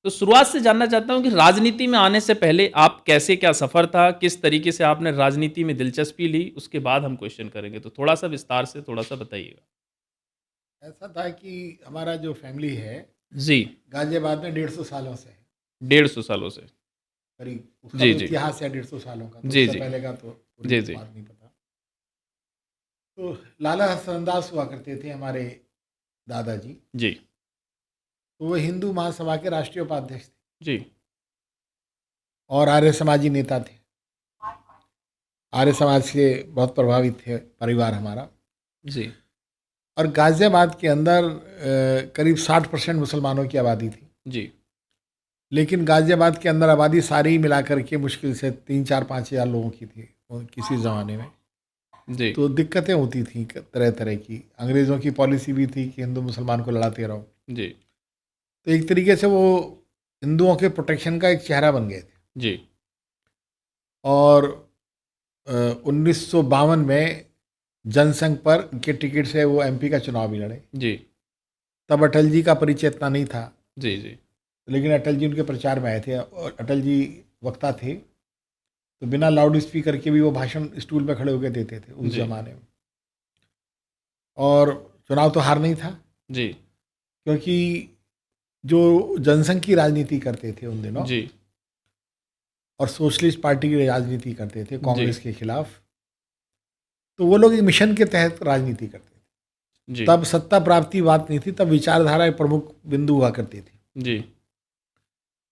तो शुरुआत से जानना चाहता हूँ कि राजनीति में आने से पहले आप कैसे क्या सफ़र था? किस तरीके से आपने राजनीति में दिलचस्पी ली? उसके बाद हम क्वेश्चन करेंगे। तो थोड़ा-सा विस्तार से थोड़ा-सा बताइएगा। ऐसा था कि हमारा जो फैमिली है जी, गाजियाबाद में 150 सालों से है। 150 सालों से। करीब उसका जी, तो जी। इतिहास है 150 सालों का, तो जी, उससे जी। पहले का तो पूरी जी, जी। बात नहीं पता। तो लाला हसनंदास हुआ करते थे हमारे दादाजी। जी, तो वो हिंदू महासभा के राष्ट्रीय उपाध्यक्ष थे जी। और आर्य समाजी नेता थे। आर्य समाज से बहुत प्रभावित थे परिवार हमारा। जी, और गाजियाबाद के अंदर करीब 60% मुसलमानों की आबादी थी। जी, लेकिन गाजियाबाद के अंदर आबादी सारी ही मिलाकर के मुश्किल से 3-4-5 हज़ार लोगों की थी किसी ज़माने में। जी, तो दिक्कतें होती थी तरह तरह की। अंग्रेज़ों की पॉलिसी भी थी कि हिंदू मुसलमान को लड़ाते रहो। जी, तो एक तरीके से वो हिंदुओं के प्रोटेक्शन का एक चेहरा बन गए थे। जी, और 1952 में जनसंघ पर के टिकट से वो एमपी का चुनाव भी लड़े। जी, तब अटल जी का परिचय इतना नहीं था, जी, जी, लेकिन अटल जी उनके प्रचार में आए थे और अटल जी वक्ता थे। तो बिना लाउड स्पीकर के भी वो भाषण स्टूल पे खड़े होकर देते थे उस जी, ज़माने में। और चुनाव तो हार नहीं था, जी, क्योंकि जो जनसंघ की राजनीति करते थे उन दिनों जी, और सोशलिस्ट पार्टी की राजनीति करते थे जी, कांग्रेस के खिलाफ, तो वो लोग एक मिशन के तहत राजनीति करते थे। जी, तब सत्ता प्राप्ति बात नहीं थी, तब विचारधारा एक प्रमुख बिंदु हुआ करती थी। जी,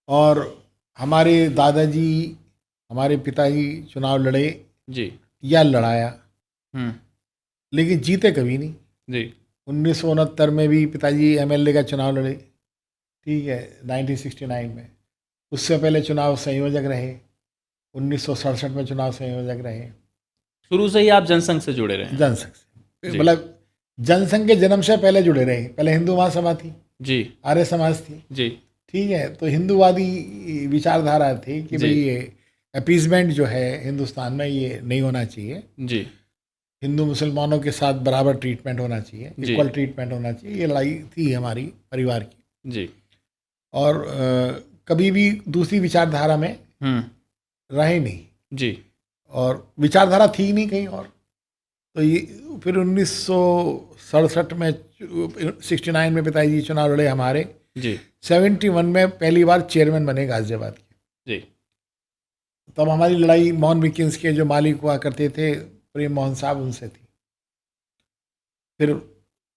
और हमारे दादाजी, हमारे पिताजी चुनाव लड़े जी, या लड़ाया, हुँ, लेकिन जीते कभी नहीं। जी, 1969 में भी पिताजी एमएलए का चुनाव लड़े, ठीक है, 1969 में। उससे पहले चुनाव संयोजक रहे, 1967 में चुनाव संयोजक रहे शुरू से ही आप जनसंघ से जुड़े रहे हैं। जनसंघ से। जी, मतलब जनसंघ के जन्म से पहले जुड़े रहे। पहले हिंदू महासभा थी, जी, आर्य समाज थी, जी, ठीक है। तो हिंदूवादी विचारधारा थी कि जी, भाई ये अपीजमेंट जो है हिंदुस्तान में ये नहीं होना चाहिए। जी, हिंदू मुसलमानों के साथ बराबर ट्रीटमेंट होना चाहिए, जी, इक्वल ट्रीटमेंट होना चाहिए। ये लड़ाई थी हमारी परिवार की। जी, और कभी भी दूसरी विचारधारा में हुँ, रहे नहीं, जी, और विचारधारा थी ही नहीं कहीं और। तो ये फिर 1967 में 69 में पिताजी चुनाव लड़े हमारे। जी, 71 में पहली बार चेयरमैन बने गाजियाबाद के। जी, तब हमारी लड़ाई मॉन विकिंस के जो मालिक हुआ करते थे प्रेम मोहन साहब, उनसे थी। फिर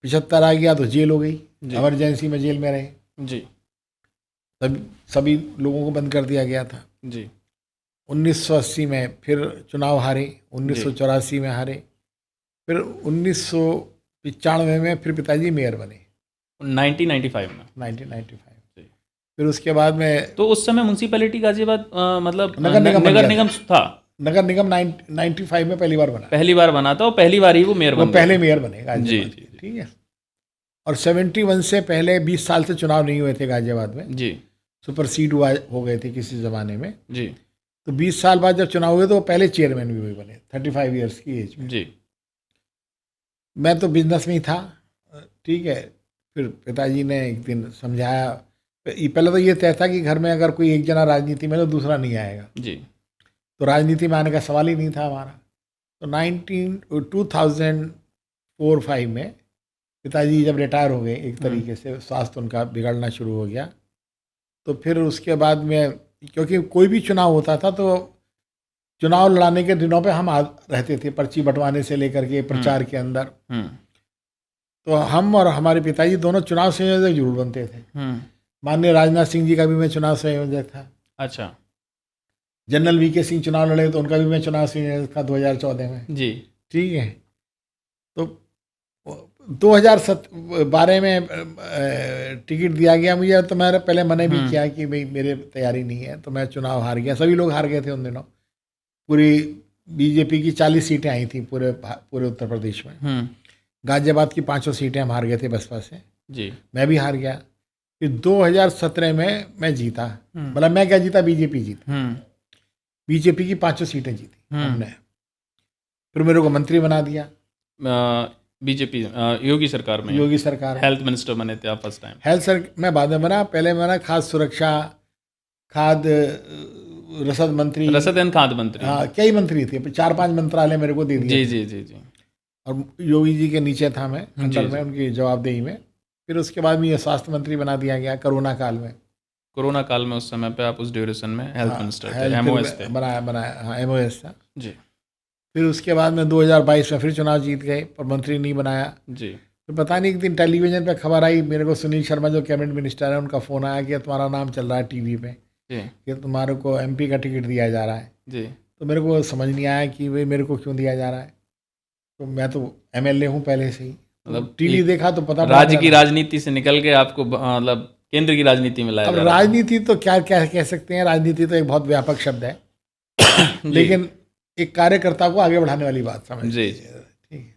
75 आ गया तो जेल हो गई, जी, इमरजेंसी में जेल में रहे। जी, तब सभी लोगों को बंद कर दिया गया था। जी, 1980 में फिर चुनाव हारे, जी, 1984 में हारे, फिर 1995 में फिर पिताजी मेयर बने, 1995 में। 1995। जी। फिर उसके बाद में तो उस समय म्युनिसिपैलिटी गाज़ियाबाद मतलब नगर निगम बन नगर गया निगम था। था। नगर निगम 95 में पहली बार बना। पहली बार बना था और पहली बार ही वो मेयर वो बन गए पहले थे। मेयर बने जी, गाजियाबाद जी, के, जी। ठीक है। और 71 से पहले 20 साल से चुनाव नहीं हुए थे गाजियाबाद में, जी, सुपरसीड हुआ हो गए थे किसी ज़माने में। जी, तो 20 साल बाद जब चुनाव हुए तो वो पहले चेयरमैन भी वही बने, 35 ईयर्स की एज में। जी, मैं तो बिजनेस में ही था, ठीक है। फिर पिताजी ने एक दिन समझाया। पहले तो ये तय था कि घर में अगर कोई एक जना राजनीति में तो दूसरा नहीं आएगा। जी, तो राजनीति में आने का सवाल ही नहीं था हमारा। तो 2004-5 में पिताजी जब रिटायर हो गए, एक हुँ, तरीके से स्वास्थ्य उनका बिगड़ना शुरू हो गया। तो फिर उसके बाद में, क्योंकि कोई भी चुनाव होता था तो चुनाव लड़ाने के दिनों पे हम रहते थे, पर्ची बंटवाने से लेकर के हुँ, प्रचार के अंदर। हुँ, तो हम और हमारे पिताजी दोनों चुनाव संयोजक जरूर बनते थे। हुँ, माननीय राजनाथ सिंह जी का भी मैं चुनाव संयोजक था। अच्छा, जनरल वीके सिंह चुनाव लड़े तो उनका भी मैं चुनाव संयोजक था 2014 में, जी, ठीक है। तो 2012 में टिकट दिया गया मुझे, तो मैंने पहले मना भी हुँ, किया कि भाई मेरे तैयारी नहीं है, तो मैं चुनाव हार गया। सभी लोग हार गए थे उन दिनों। पूरी बीजेपी की 40 सीटें आई थी पूरे पूरे उत्तर प्रदेश में। हुँ, गाजियाबाद की 5 सीटें हम हार गए थे बसपा से, जी, मैं भी हार गया। फिर 2017 में मैं जीता, हुँ, मतलब मैं क्या जीता, बीजेपी जीती। हुँ, बीजेपी की 5 सीटें जीती हुँ। हमने। फिर मेरे को मंत्री बना दिया। बीजेपी योगी सरकार में योगी सरकार। हेल्थ मिनिस्टर बने थे आप फर्स्ट टाइम। हेल्थ सर मैं बाद में बना, पहले मैं बना खाद्य सुरक्षा, खाद्य रसद मंत्री, रसद एवं खाद्य मंत्री। हाँ कई मंत्री थे, 4-5 मंत्रालय मेरे को दे दिए। जी जी जी जी। और योगी जी के नीचे था मैं अंदर जी, में, उनकी जवाबदेही में। फिर उसके बाद में ये स्वास्थ्य मंत्री बना दिया गया कोरोना काल में। कोरोना काल में उस समय पे आप उस ड्यूरेशन में हेल्थ मिनिस्टर थे, हेल्थ एमओएस थे। बनाया हाँ एमओएस था। जी फिर उसके बाद में 2022 में फिर चुनाव जीत गए, पर मंत्री नहीं बनाया। जी। तो पता नहीं एक दिन टेलीविजन पे खबर आई, मेरे को सुनील शर्मा जो कैबिनेट मिनिस्टर है उनका फ़ोन आया कि तुम्हारा नाम चल रहा है टीवी पे जी कि तुम्हारे को एमपी का टिकट दिया जा रहा है। जी। तो मेरे को समझ नहीं आया कि भाई मेरे को क्यों दिया जा रहा है। तो मैं तो एमएलए हूँ पहले से ही, मतलब टीवी एक देखा तो पता राज्य की राजनीति से निकल के आपको मतलब केंद्र की राजनीति में लाया अब जा रहा था। राजनीति तो क्या क्या कह सकते हैं, राजनीति तो एक बहुत व्यापक शब्द है जी। लेकिन एक कार्यकर्ता को आगे बढ़ाने वाली बात समझ जी। लीजिए। ठीक है।